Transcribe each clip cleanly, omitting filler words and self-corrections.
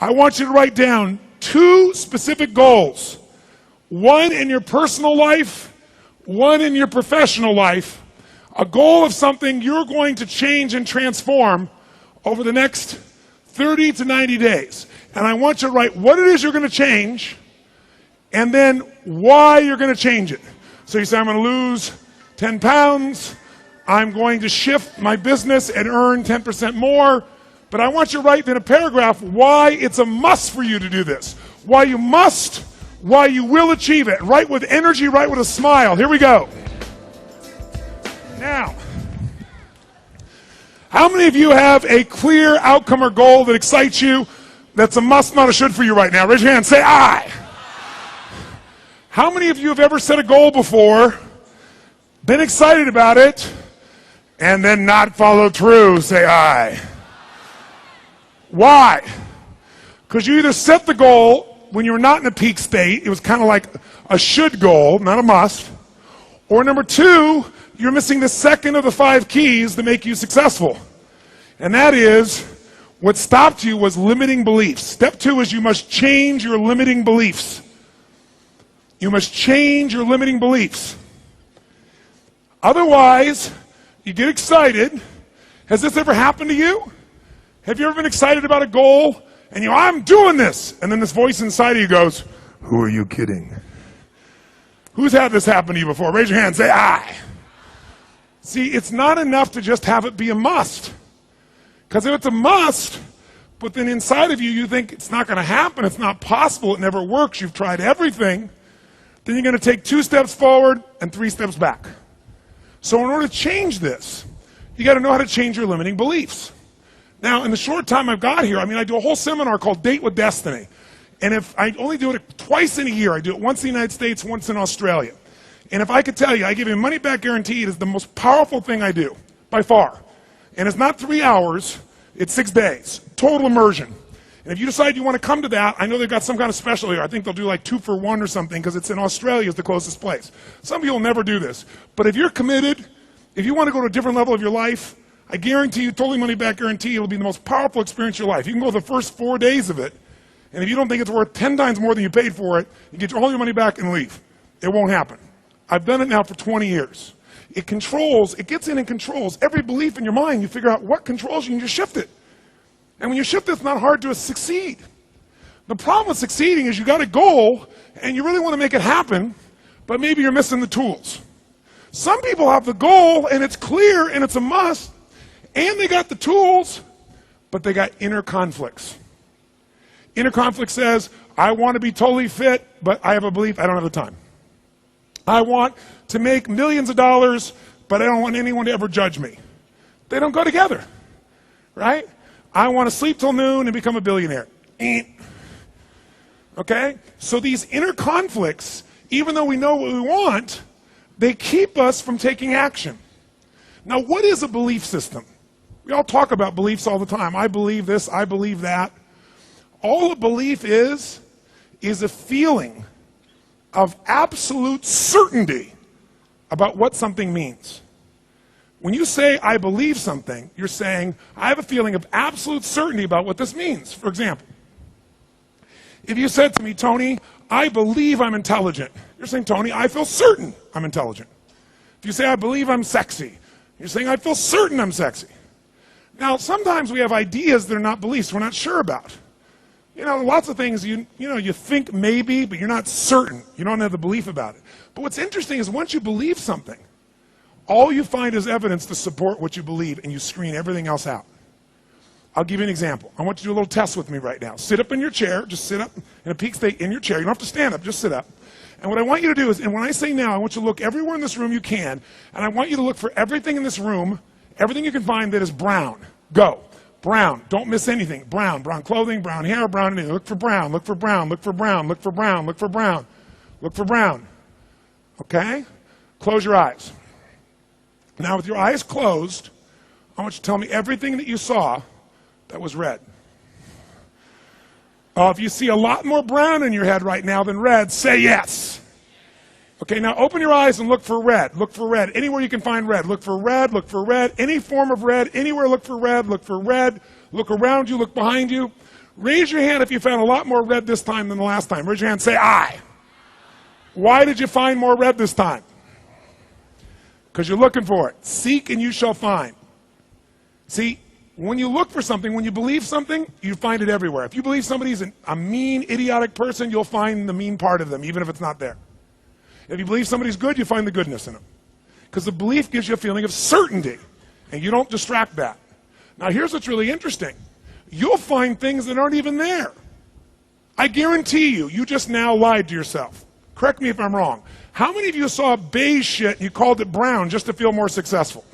I want you to write down 2 specific goals. One in your personal life, one in your professional life. A goal of something you're going to change and transform over the next 30 to 90 days. And I want you to write what it is you're going to change and then why you're going to change it. So you say, I'm going to lose 10 pounds. I'm going to shift my business and earn 10% more. But I want you to write in a paragraph why it's a must for you to do this. Why you must, why you will achieve it. Write with energy, write with a smile. Here we go. Now, how many of you have a clear outcome or goal that excites you, that's a must, not a should for you right now? Raise your hand, say aye. How many of you have ever set a goal before, been excited about it, and then not followed through? Say aye. Why? Because you either set the goal when you were not in a peak state, it was kind of like a should goal, not a must, or number 2, you're missing the second of the 5 keys that make you successful. And that is, what stopped you was limiting beliefs. Step 2 is you must change your limiting beliefs. You must change your limiting beliefs. Otherwise, you get excited. Has this ever happened to you? Have you ever been excited about a goal and I'm doing this, and then this voice inside of you goes, who are you kidding? Who's had this happen to you before? Raise your hand, say aye. See, it's not enough to just have it be a must. Because if it's a must, but then inside of you, you think it's not going to happen, it's not possible, it never works, you've tried everything, then you're going to take 2 steps forward and 3 steps back. So in order to change this, you got to know how to change your limiting beliefs. Now, in the short time I've got here, I do a whole seminar called Date with Destiny. And if I only do it twice in a year, I do it once in the United States, once in Australia. And if I could tell you, I give you a money-back guarantee. It is the most powerful thing I do, by far. And it's not 3 hours, it's 6 days, total immersion. And if you decide you want to come to that, I know they've got some kind of special here. I think they'll do like 2 for 1 or something, because it's in Australia is the closest place. Some people will never do this. But if you're committed, if you want to go to a different level of your life, I guarantee you, totally money-back guarantee, it'll be the most powerful experience of your life. You can go the first 4 days of it, and if you don't think it's worth 10 times more than you paid for it, you get all your money back and leave. It won't happen. I've done it now for 20 years. It gets in and controls every belief in your mind. You figure out what controls you and you shift it. And when you shift it, it's not hard to succeed. The problem with succeeding is you got a goal, and you really want to make it happen, but maybe you're missing the tools. Some people have the goal, and it's clear, and it's a must, and they got the tools, but they got inner conflicts. Inner conflict says, I want to be totally fit, but I have a belief I don't have the time. I want to make millions of dollars, but I don't want anyone to ever judge me. They don't go together, right? I want to sleep till noon and become a billionaire. Okay? So these inner conflicts, even though we know what we want, they keep us from taking action. Now, what is a belief system? We all talk about beliefs all the time. I believe this, I believe that. All a belief is a feeling of absolute certainty about what something means. When you say, I believe something, you're saying, I have a feeling of absolute certainty about what this means. For example, if you said to me, Tony, I believe I'm intelligent, you're saying, Tony, I feel certain I'm intelligent. If you say, I believe I'm sexy, you're saying, I feel certain I'm sexy. Now, sometimes we have ideas that are not beliefs we're not sure about. Lots of things you think maybe, but you're not certain. You don't have the belief about it. But what's interesting is once you believe something, all you find is evidence to support what you believe, and you screen everything else out. I'll give you an example. I want you to do a little test with me right now. Sit up in your chair. Just sit up in a peak state in your chair. You don't have to stand up. Just sit up. And what I want you to do is, and when I say now, I want you to look everywhere in this room you can, and I want you to look for everything in this room, everything you can find that is brown. Go. Brown. Don't miss anything. Brown. Brown clothing, brown hair, brown anything. Look for brown. Look for brown. Look for brown. Look for brown. Look for brown. Look for brown. Okay? Close your eyes. Now, with your eyes closed, I want you to tell me everything that you saw that was red. If you see a lot more brown in your head right now than red, say yes. Okay, now open your eyes and look for red. Look for red. Anywhere you can find red. Look for red. Look for red. Any form of red. Anywhere look for red. Look for red. Look around you. Look behind you. Raise your hand if you found a lot more red this time than the last time. Raise your hand, say I. Why did you find more red this time? Because you're looking for it. Seek and you shall find. See, when you look for something, when you believe something, you find it everywhere. If you believe somebody's a mean, idiotic person, you'll find the mean part of them, even if it's not there. If you believe somebody's good, you find the goodness in them. Because the belief gives you a feeling of certainty, and you don't distract that. Now here's what's really interesting. You'll find things that aren't even there. I guarantee you, you just now lied to yourself. Correct me if I'm wrong. How many of you saw beige shit and you called it brown just to feel more successful?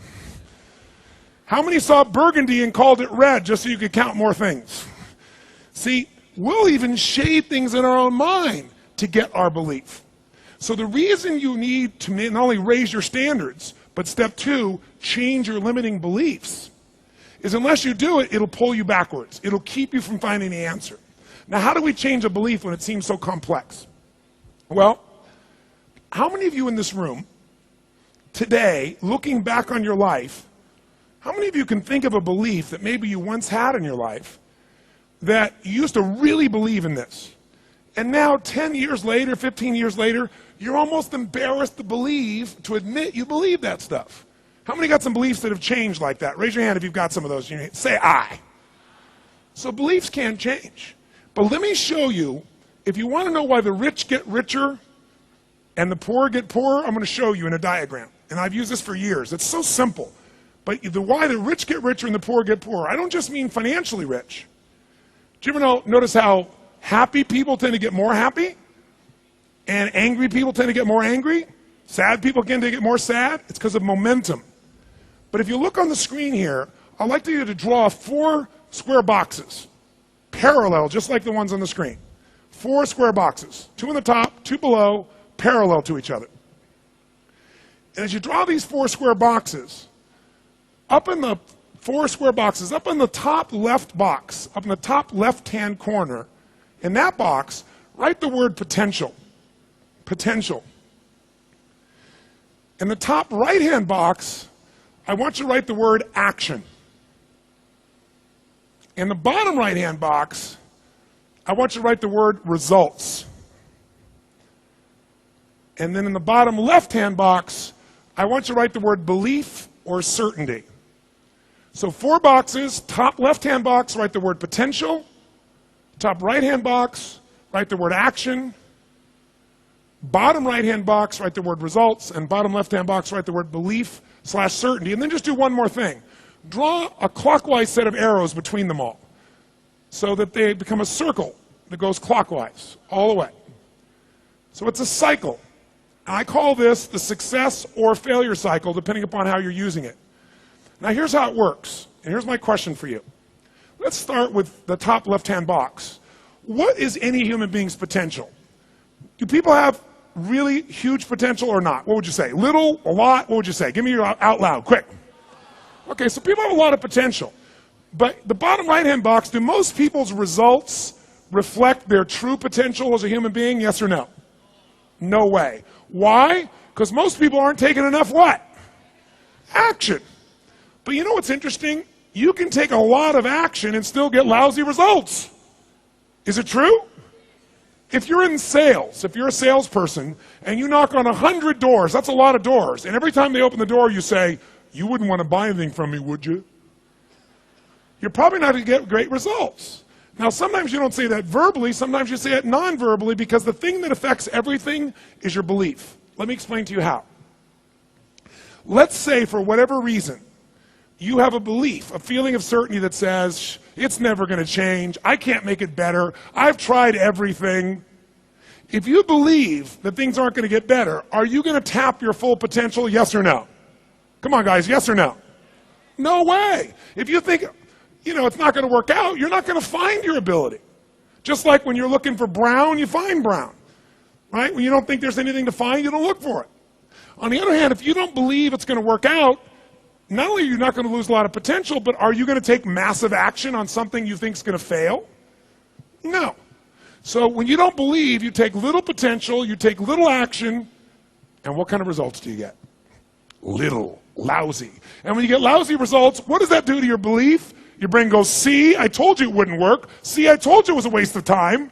How many saw burgundy and called it red just so you could count more things? See, we'll even shade things in our own mind to get our belief. So the reason you need to not only raise your standards, but step two, change your limiting beliefs, is unless you do it, it'll pull you backwards. It'll keep you from finding the answer. Now, how do we change a belief when it seems so complex? Well, how many of you in this room today, looking back on your life, how many of you can think of a belief that maybe you once had in your life that you used to really believe in this? And now 10 years later, 15 years later, you're almost embarrassed to admit you believe that stuff. How many got some beliefs that have changed like that? Raise your hand if you've got some of those. Say I. So beliefs can change. But let me show you, if you want to know why the rich get richer and the poor get poorer, I'm going to show you in a diagram. And I've used this for years. It's so simple. But why the rich get richer and the poor get poorer, I don't just mean financially rich. Do you ever notice how happy people tend to get more happy? And angry people tend to get more angry? Sad people tend to get more sad? It's because of momentum. But if you look on the screen here, I'd like you to draw 4 square boxes, parallel, just like the ones on the screen. 4 square boxes, 2 on the top, 2 below, parallel to each other. And as you draw these 4 square boxes, up in the 4 square boxes, up in the top left box, up in the top left-hand corner, in that box, write the word potential. Potential. In the top right-hand box, I want you to write the word action. In the bottom right-hand box, I want you to write the word results. And then in the bottom left-hand box, I want you to write the word belief or certainty. So 4 boxes, top left-hand box, write the word potential. Top right-hand box, write the word action. Bottom right-hand box, write the word results. And bottom left-hand box, write the word belief/certainty. And then just do one more thing. Draw a clockwise set of arrows between them all so that they become a circle that goes clockwise all the way. So it's a cycle. I call this the success or failure cycle, depending upon how you're using it. Now here's how it works, and here's my question for you. Let's start with the top left-hand box. What is any human being's potential? Do people have really huge potential or not? What would you say? Little, a lot? What would you say? Give me your out loud, quick. Okay, so people have a lot of potential. But the bottom right-hand box, do most people's results reflect their true potential as a human being, yes or no? No way. Why? Because most people aren't taking enough what? Action. But you know what's interesting? You can take a lot of action and still get lousy results. Is it true? If you're in sales, if you're a salesperson, and you knock on 100 doors, that's a lot of doors, and every time they open the door you say, "You wouldn't want to buy anything from me, would you?" You're probably not going to get great results. Now, sometimes you don't say that verbally, sometimes you say it non-verbally, because the thing that affects everything is your belief. Let me explain to you how. Let's say, for whatever reason, you have a belief, a feeling of certainty that says, it's never going to change, I can't make it better, I've tried everything. If you believe that things aren't going to get better, are you going to tap your full potential, yes or no? Come on, guys, yes or no? No way. If you think, it's not going to work out, you're not going to find your ability. Just like when you're looking for brown, you find brown. Right? When you don't think there's anything to find, you don't look for it. On the other hand, if you don't believe it's going to work out, not only are you not going to lose a lot of potential, but are you going to take massive action on something you think is going to fail? No. So when you don't believe, you take little potential, you take little action, and what kind of results do you get? Little, lousy. And when you get lousy results, what does that do to your belief? Your brain goes, see, I told you it wouldn't work. See, I told you it was a waste of time.